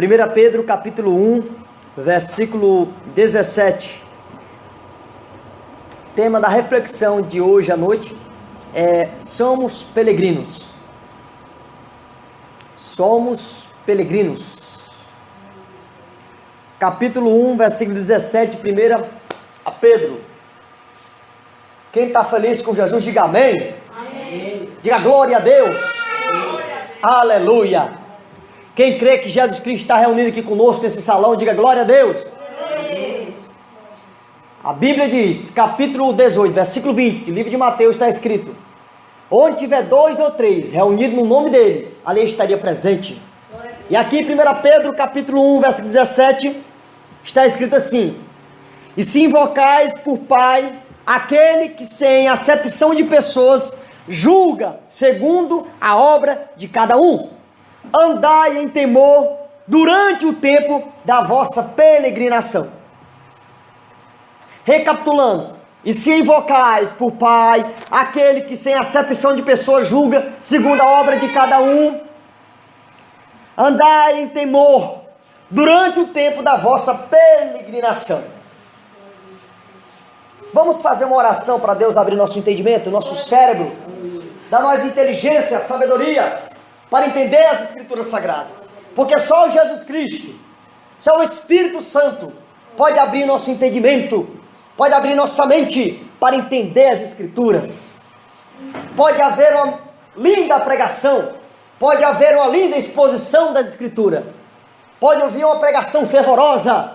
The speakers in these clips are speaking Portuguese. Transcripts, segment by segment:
1 Pedro capítulo 1, versículo 17. O tema da reflexão de hoje à noite é: somos peregrinos. Somos peregrinos. Capítulo 1, versículo 17, 1 Pedro. Quem está feliz com Jesus, diga amém. Amém. Diga glória a Deus. Amém. Aleluia. Quem crê que Jesus Cristo está reunido aqui conosco nesse salão, diga glória a Deus. Amém. A Bíblia diz, capítulo 18, versículo 20, livro de Mateus, está escrito: onde tiver 2 ou 3 reunidos no nome dele, ali estaria presente. E aqui em 1 Pedro capítulo 1, versículo 17, está escrito assim: e se invocais por Pai aquele que sem acepção de pessoas julga segundo a obra de cada um, andai em temor durante o tempo da vossa peregrinação. Recapitulando: e se invocais por Pai aquele que sem acepção de pessoas julga segundo a obra de cada um, andai em temor durante o tempo da vossa peregrinação. Vamos fazer uma oração para Deus abrir nosso entendimento, nosso cérebro, dar nós inteligência, sabedoria, para entender as Escrituras Sagradas. Porque só o Jesus Cristo, só o Espírito Santo pode abrir nosso entendimento, pode abrir nossa mente para entender as Escrituras. Pode haver uma linda pregação, pode haver uma linda exposição das Escrituras, pode ouvir uma pregação fervorosa,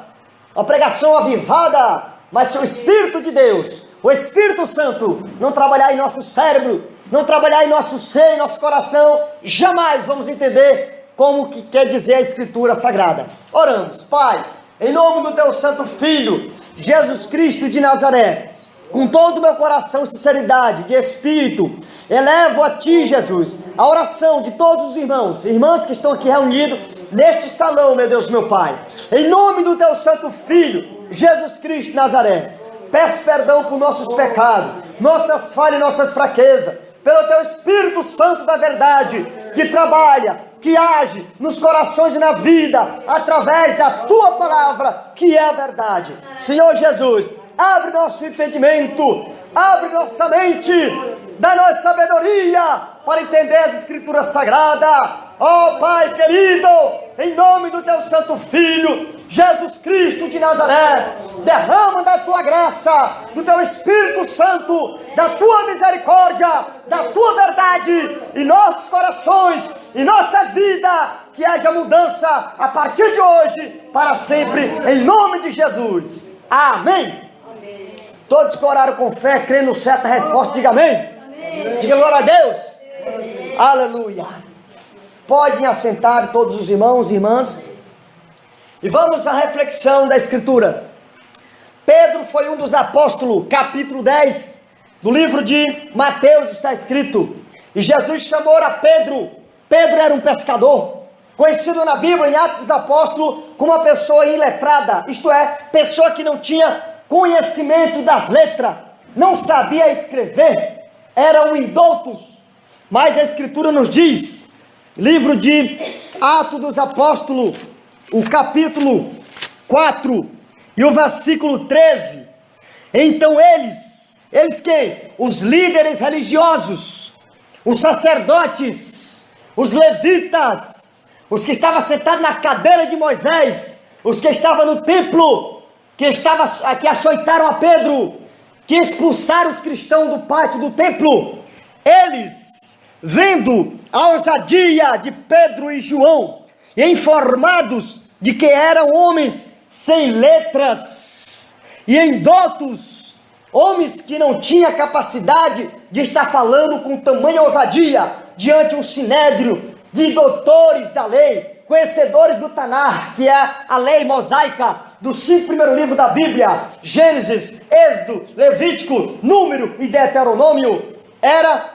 uma pregação avivada, mas se o Espírito de Deus, o Espírito Santo, não trabalhar em nosso cérebro, não trabalhar em nosso ser, em nosso coração, jamais vamos entender como que quer dizer a Escritura Sagrada. Oramos. Pai, em nome do teu Santo Filho, Jesus Cristo de Nazaré, com todo o meu coração, sinceridade de espírito, elevo a Ti, Jesus, a oração de todos os irmãos e irmãs que estão aqui reunidos neste salão, meu Deus, meu Pai. Em nome do teu Santo Filho, Jesus Cristo de Nazaré, peço perdão por nossos pecados, nossas falhas e nossas fraquezas, pelo teu Espírito Santo da verdade, que trabalha, que age nos corações e nas vidas, através da tua palavra, que é a verdade. Senhor Jesus, abre nosso entendimento, abre nossa mente, dá-nos sabedoria para entender as Escrituras Sagradas. Ó Pai querido, em nome do teu Santo Filho, Jesus Cristo de Nazaré, derrama da tua graça, do teu Espírito Santo, da tua misericórdia, da tua verdade, em nossos corações, em nossas vidas, que haja mudança a partir de hoje, para sempre, em nome de Jesus. Amém. Amém. Todos que oraram com fé, crendo certa resposta, diga amém. Amém. Diga glória a Deus. Amém. Aleluia. Podem assentar todos os irmãos e irmãs. E vamos à reflexão da Escritura. Pedro foi um dos apóstolos, capítulo 10 do livro de Mateus está escrito. E Jesus chamou a Pedro. Pedro era um pescador, conhecido na Bíblia, em Atos dos Apóstolos, como uma pessoa iletrada, isto é, pessoa que não tinha conhecimento das letras, não sabia escrever, era um indoutos. Mas a Escritura nos diz, livro de Atos dos Apóstolos, o capítulo 4 e o versículo 13. Então eles quem? Os líderes religiosos, os sacerdotes, os levitas, os que estavam sentados na cadeira de Moisés, os que estavam no templo, que açoitaram a Pedro, que expulsaram os cristãos do pátio do templo, eles, vendo a ousadia de Pedro e João, e informados de que eram homens sem letras e indoutos, homens que não tinham capacidade de estar falando com tamanha ousadia diante um sinédrio de doutores da lei, conhecedores do Tanar, que é a lei mosaica dos 5 primeiros livros da Bíblia, Gênesis, Êxodo, Levítico, Número e Deuteronômio. Era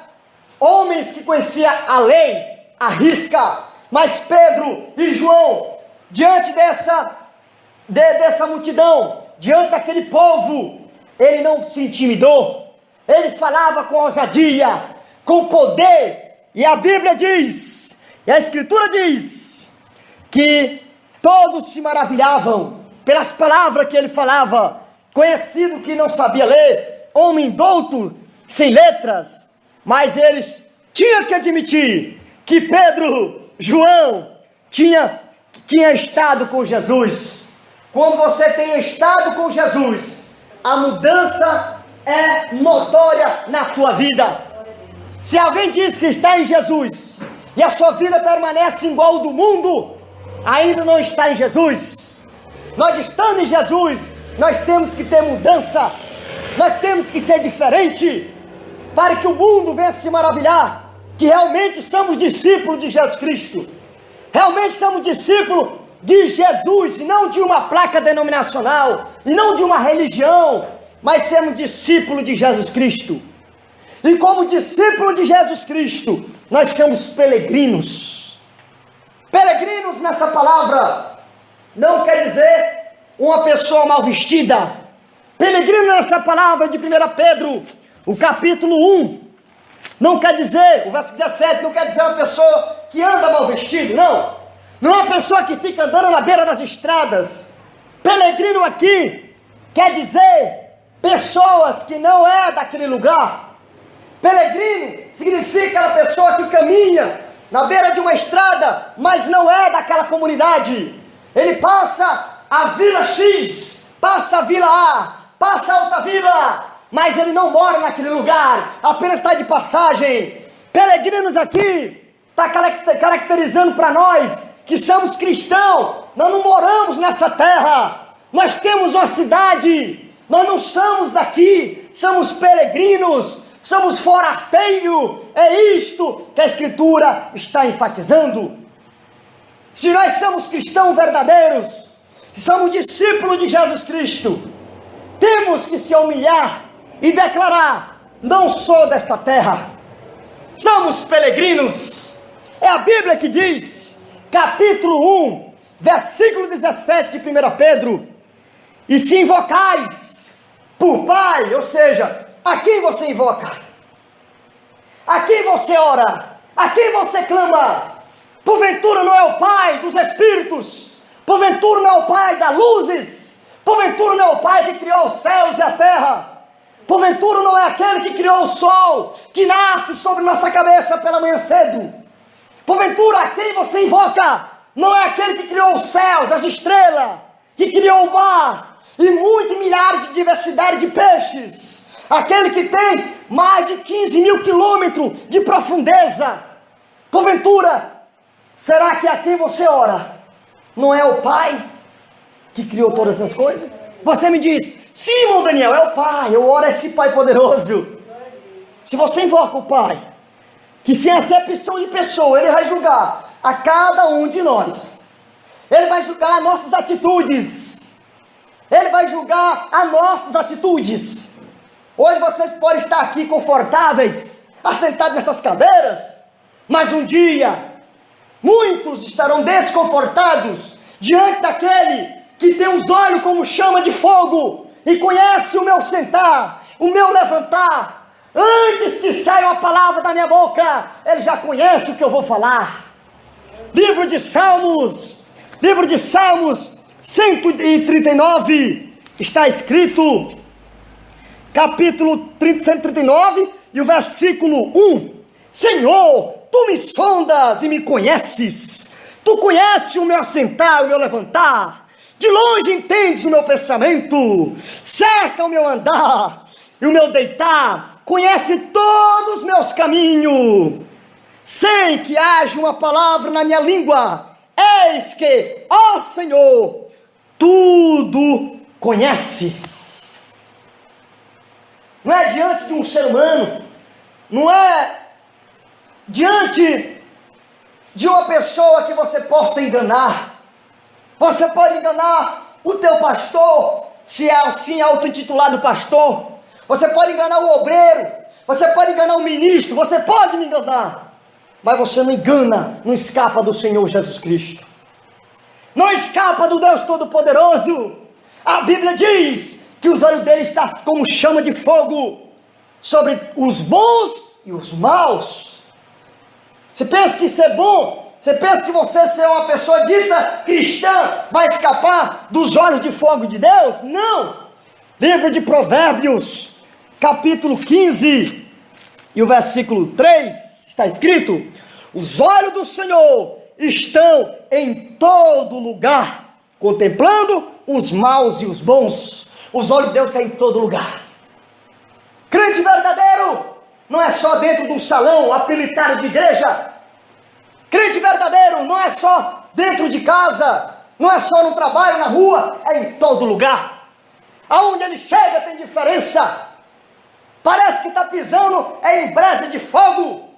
homens que conheciam a lei, a risca. Mas Pedro e João, diante dessa multidão, diante daquele povo, ele não se intimidou, ele falava com ousadia, com poder. E a Bíblia diz, e a Escritura diz, que Todos se maravilhavam pelas palavras que ele falava. Conhecido que não sabia ler, homem douto, sem letras. Mas eles tinham que admitir que Pedro, João, tinha estado com Jesus. Quando você tem estado com Jesus, a mudança é notória na tua vida. Se alguém diz que está em Jesus e a sua vida permanece igual ao do mundo, ainda não está em Jesus. Nós estando em Jesus, nós temos que ter mudança, nós temos que ser diferente, para que o mundo venha se maravilhar, que realmente somos discípulos de Jesus Cristo, realmente somos discípulos de Jesus, e não de uma placa denominacional, e não de uma religião, mas somos discípulos de Jesus Cristo. E como discípulo de Jesus Cristo, nós somos peregrinos. Peregrinos nessa palavra não quer dizer uma pessoa mal vestida. Peregrino nessa palavra de 1 Pedro, o capítulo 1, não quer dizer, o verso 17, não quer dizer uma pessoa que anda mal vestido, não. Não é uma pessoa que fica andando na beira das estradas. Peregrino aqui quer dizer pessoas que não é daquele lugar. Peregrino significa a pessoa que caminha na beira de uma estrada, mas não é daquela comunidade. Ele passa a Vila X, passa a Vila A, passa a outra vila, mas ele não mora naquele lugar, apenas está de passagem. Peregrinos aqui está caracterizando para nós que somos cristãos. Nós não moramos nessa terra, nós temos uma cidade, nós não somos daqui, somos peregrinos, somos forasteiros. É isto que a Escritura está enfatizando. Se nós somos cristãos verdadeiros, se somos discípulos de Jesus Cristo, temos que se humilhar e declarar: não sou desta terra, somos peregrinos. É a Bíblia que diz, capítulo 1, versículo 17 de 1 Pedro: e se invocais por Pai, ou seja, a quem você invoca? A quem você ora? A quem você clama? Porventura não é o Pai dos Espíritos? Porventura não é o Pai das luzes? Porventura não é o Pai que criou os céus e a terra? Porventura não é aquele que criou o sol, que nasce sobre nossa cabeça pela manhã cedo? Porventura a quem você invoca não é aquele que criou os céus, as estrelas, que criou o mar e muitos milhares de diversidade de peixes? Aquele que tem mais de 15 mil quilômetros de profundeza? Porventura, será que a quem você ora não é o Pai que criou todas essas coisas? Você me diz: sim, irmão Daniel, é o Pai, eu oro a esse Pai poderoso. Se você invoca o Pai, que sem acepção de pessoa, Ele vai julgar a cada um de nós. Ele vai julgar as nossas atitudes. Ele vai julgar as nossas atitudes. Hoje vocês podem estar aqui confortáveis, assentados nessas cadeiras, mas um dia muitos estarão desconfortados diante daquele que tem os olhos como chama de fogo e conhece o meu sentar, o meu levantar. Antes que saia uma palavra da minha boca, ele já conhece o que eu vou falar. Livro de Salmos 139, está escrito, capítulo 139 e o versículo 1: Senhor, tu me sondas e me conheces, tu conheces o meu assentar, o meu levantar, de longe entendes o meu pensamento, cerca o meu andar e o meu deitar, conhece todos os meus caminhos, sem que haja uma palavra na minha língua. Eis que, ó Senhor, tudo conheces. Não é diante de um ser humano, não é diante de uma pessoa que você possa enganar. Você pode enganar o teu pastor, se é assim auto-intitulado pastor. Você pode enganar o obreiro, você pode enganar o ministro, você pode me enganar, mas você não engana, não escapa do Senhor Jesus Cristo, não escapa do Deus Todo-Poderoso. A Bíblia diz que os olhos dele estão como chama de fogo sobre os bons e os maus. Você pensa que isso é bom? Você pensa que você ser uma pessoa dita cristã vai escapar dos olhos de fogo de Deus? Não! Livro de Provérbios, capítulo 15, e o versículo 3, está escrito: os olhos do Senhor estão em todo lugar, contemplando os maus e os bons. Os olhos de Deus estão em todo lugar. Crente verdadeiro não é só dentro de um salão apelitado de igreja. Crente verdadeiro não é só dentro de casa, não é só no trabalho, na rua, é em todo lugar. Aonde ele chega tem diferença. Parece que está pisando em brasa de fogo.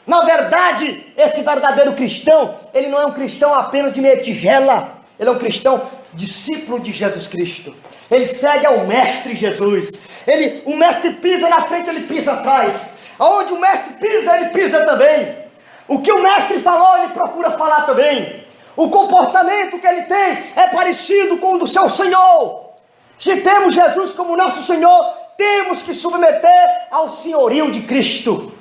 Na verdade, esse verdadeiro cristão, ele não é um cristão apenas de meia tigela. Ele é um cristão discípulo de Jesus Cristo. Ele segue ao Mestre Jesus. O Mestre pisa na frente, ele pisa atrás. Aonde o Mestre pisa, ele pisa também. O que o Mestre falou, ele procura falar também. O comportamento que ele tem é parecido com o do seu Senhor. Se temos Jesus como nosso Senhor, temos que submeter ao senhorio de Cristo.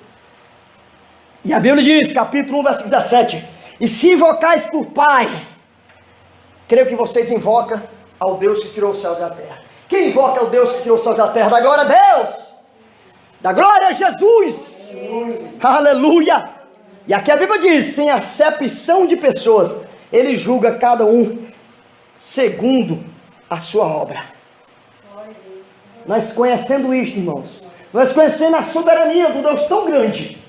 E a Bíblia diz, capítulo 1, versículo 17: e se invocais por Pai, creio que vocês invocam ao Deus que criou os céus e a terra. Quem invoca ao Deus que criou os céus e a terra? Da glória a Deus, da glória a Jesus. Aleluia. E aqui a Bíblia diz, sem acepção de pessoas, ele julga cada um segundo a sua obra. Nós conhecendo isto, irmãos, nós conhecendo a soberania do Deus tão grande,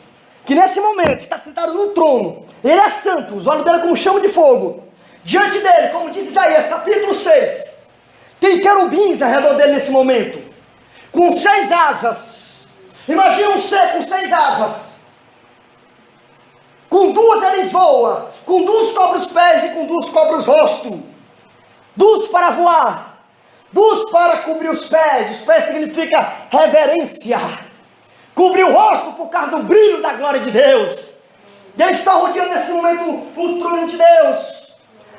que nesse momento está sentado no trono, ele é santo, os olhos dele como chama de fogo, diante dele, como diz Isaías, capítulo 6, tem querubins ao redor dele nesse momento, com 6 asas. Imagina um ser com 6 asas. Com 2 eles voam, com 2 cobre os pés e com 2 cobre os rostos. 2 para voar, 2 para cobrir os pés significa reverência. Cobrir o rosto por causa do brilho da glória de Deus. E ele está rodeando nesse momento o trono de Deus,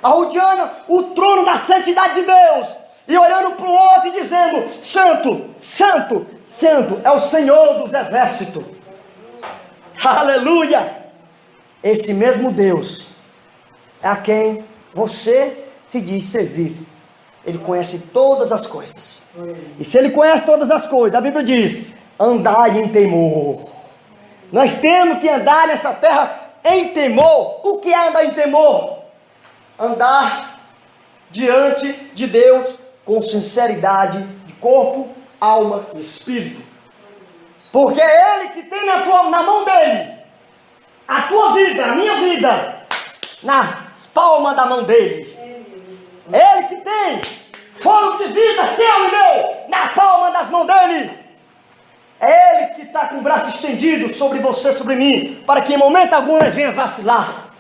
rodeando o trono da santidade de Deus, e olhando para o outro e dizendo: santo, santo, santo é o Senhor dos exércitos. Aleluia. Esse mesmo Deus é a quem você se diz servir. Ele conhece todas as coisas. E se ele conhece todas as coisas, a Bíblia diz: andai em temor. Nós temos que andar nessa terra em temor. O que é andar em temor? Andar diante de Deus com sinceridade de corpo, alma e espírito. Porque é Ele que tem na mão dele a tua vida, a minha vida, na palma da mão dele. É Ele que tem fôlego de vida, seu e meu, na palma das mãos dele. É Ele que está com o braço estendido sobre você, sobre mim, para que em momento algum nós venhamos vacilar.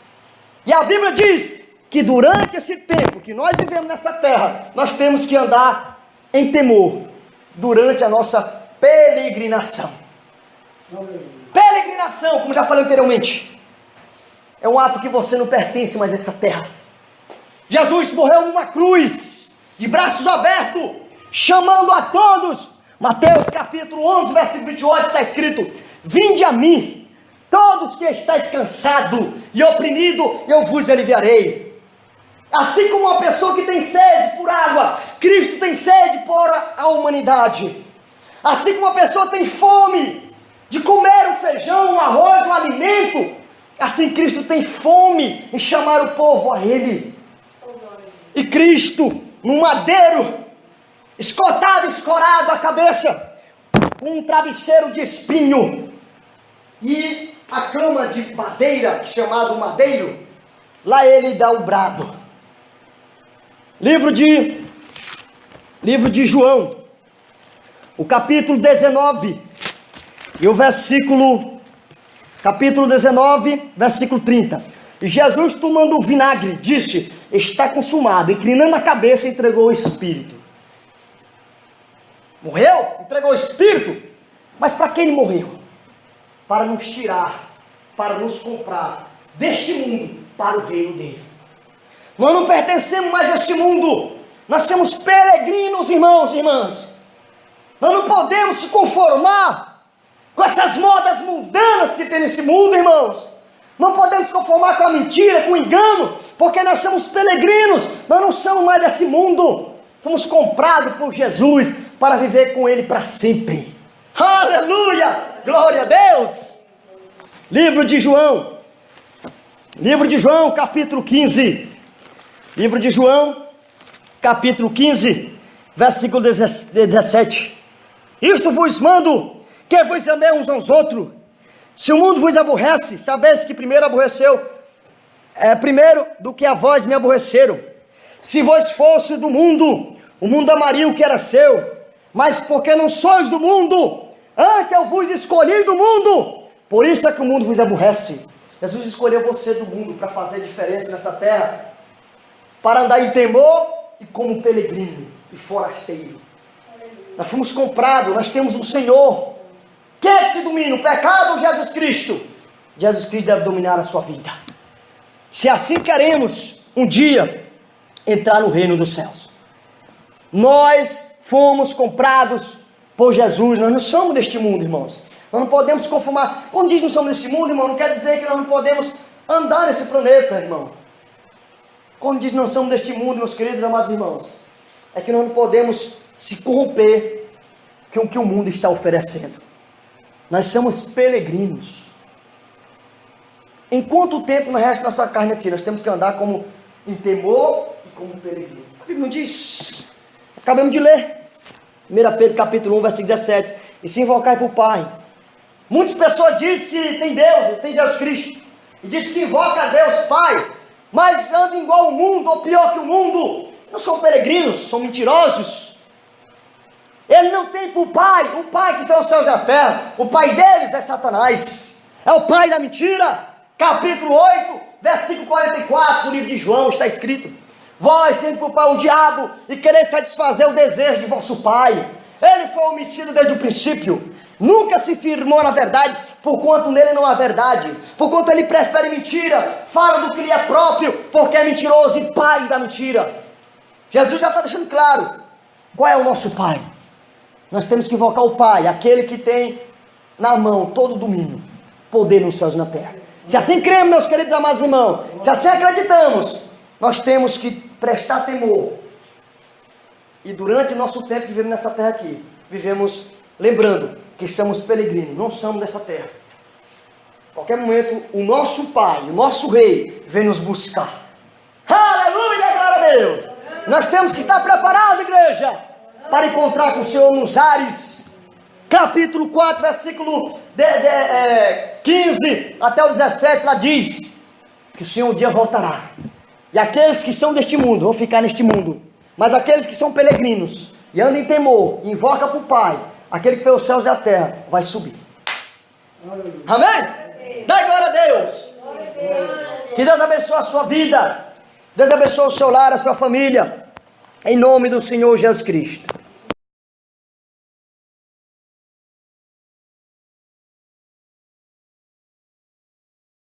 E a Bíblia diz que durante esse tempo que nós vivemos nessa terra, nós temos que andar em temor, durante a nossa peregrinação. Peregrinação, como já falei anteriormente, é um ato que você não pertence mais a essa terra. Jesus morreu numa cruz, de braços abertos, chamando a todos. Mateus capítulo 11, versículo 28, está escrito: vinde a mim, todos que estáis cansados e oprimidos, eu vos aliviarei. Assim como uma pessoa que tem sede por água, Cristo tem sede por a humanidade. Assim como uma pessoa tem fome de comer o feijão, o arroz, o alimento, assim Cristo tem fome em chamar o povo a Ele. E Cristo, no madeiro, escotado, escorado a cabeça, com um travesseiro de espinho, e a cama de madeira, chamado madeiro, lá ele dá o brado. Livro de João, o capítulo 19, e o capítulo 19, versículo 30. E Jesus, tomando o vinagre, disse: está consumado. Inclinando a cabeça, entregou o Espírito. Morreu? Entregou o Espírito. Mas para que ele morreu? Para nos tirar, para nos comprar deste mundo para o reino dele. Nós não pertencemos mais a este mundo. Nós somos peregrinos, irmãos e irmãs. Nós não podemos se conformar com essas modas mundanas que tem nesse mundo, irmãos. Não podemos conformar com a mentira, com o engano, porque nós somos peregrinos, nós não somos mais desse mundo. Fomos comprados por Jesus para viver com Ele para sempre. Aleluia! Glória a Deus! Livro de João, capítulo 15. Livro de João, capítulo 15, versículo 17. Isto vos mando, que vos amei uns aos outros. Se o mundo vos aborrece, sabeis que primeiro do que a vós me aborreceram. Se vós fosse do mundo, o mundo amaria o que era seu. Mas porque não sois do mundo, antes eu vos escolhi do mundo, por isso é que o mundo vos aborrece. Jesus escolheu você do mundo para fazer diferença nessa terra, para andar em temor e como peregrino e forasteiro. Nós fomos comprados, nós temos um Senhor. Quem é que domina, o pecado ou Jesus Cristo? Jesus Cristo deve dominar a sua vida. Se assim queremos um dia entrar no reino dos céus. Nós fomos comprados por Jesus, nós não somos deste mundo, irmãos. Nós não podemos conformar. Quando diz não somos desse mundo, irmão, não quer dizer que nós não podemos andar nesse planeta, irmão. Quando diz não somos deste mundo, meus queridos amados irmãos, é que nós não podemos se corromper com o que o mundo está oferecendo. Nós somos peregrinos. Em quanto tempo nós resta nossa carne aqui? Nós temos que andar como em temor e como peregrino. A Bíblia não diz. Acabamos de ler. 1 Pedro capítulo 1, versículo 17. E se invocar para o Pai. Muitas pessoas dizem que tem Deus, tem Jesus Cristo. E diz que invoca a Deus Pai. Mas andam igual o mundo, ou pior que o mundo. Não são peregrinos, são mentirosos. Ele não tem para o Pai que fez os céus e a terra. O pai deles é Satanás. É o pai da mentira. Capítulo 8, versículo 44 do livro de João, está escrito: vós tendo por pai o diabo e querer satisfazer o desejo de vosso pai. Ele foi homicida desde o princípio, nunca se firmou na verdade, porquanto nele não há verdade, porquanto ele prefere mentira, fala do que lhe é próprio, porque é mentiroso e pai da mentira. Jesus já está deixando claro qual é o nosso pai. Nós temos que invocar o Pai, aquele que tem na mão todo o domínio, poder nos céus e na terra. Se assim cremos, meus queridos amados irmãos, se assim acreditamos, nós temos que prestar temor. E durante o nosso tempo que vivemos nessa terra aqui, vivemos lembrando que somos peregrinos, não somos dessa terra. A qualquer momento, o nosso Pai, o nosso Rei, vem nos buscar. Aleluia, glória a Deus! Nós temos que estar preparados, igreja, para encontrar com o Senhor nos ares. Capítulo 4, versículo 15 até o 17, lá diz que o Senhor um dia voltará. E aqueles que são deste mundo vão ficar neste mundo. Mas aqueles que são peregrinos e andam em temor, e invocam para o Pai, aquele que fez os céus e a terra, vai subir. Amém? Dá glória a Deus. Que Deus abençoe a sua vida. Deus abençoe o seu lar, a sua família. Em nome do Senhor Jesus Cristo.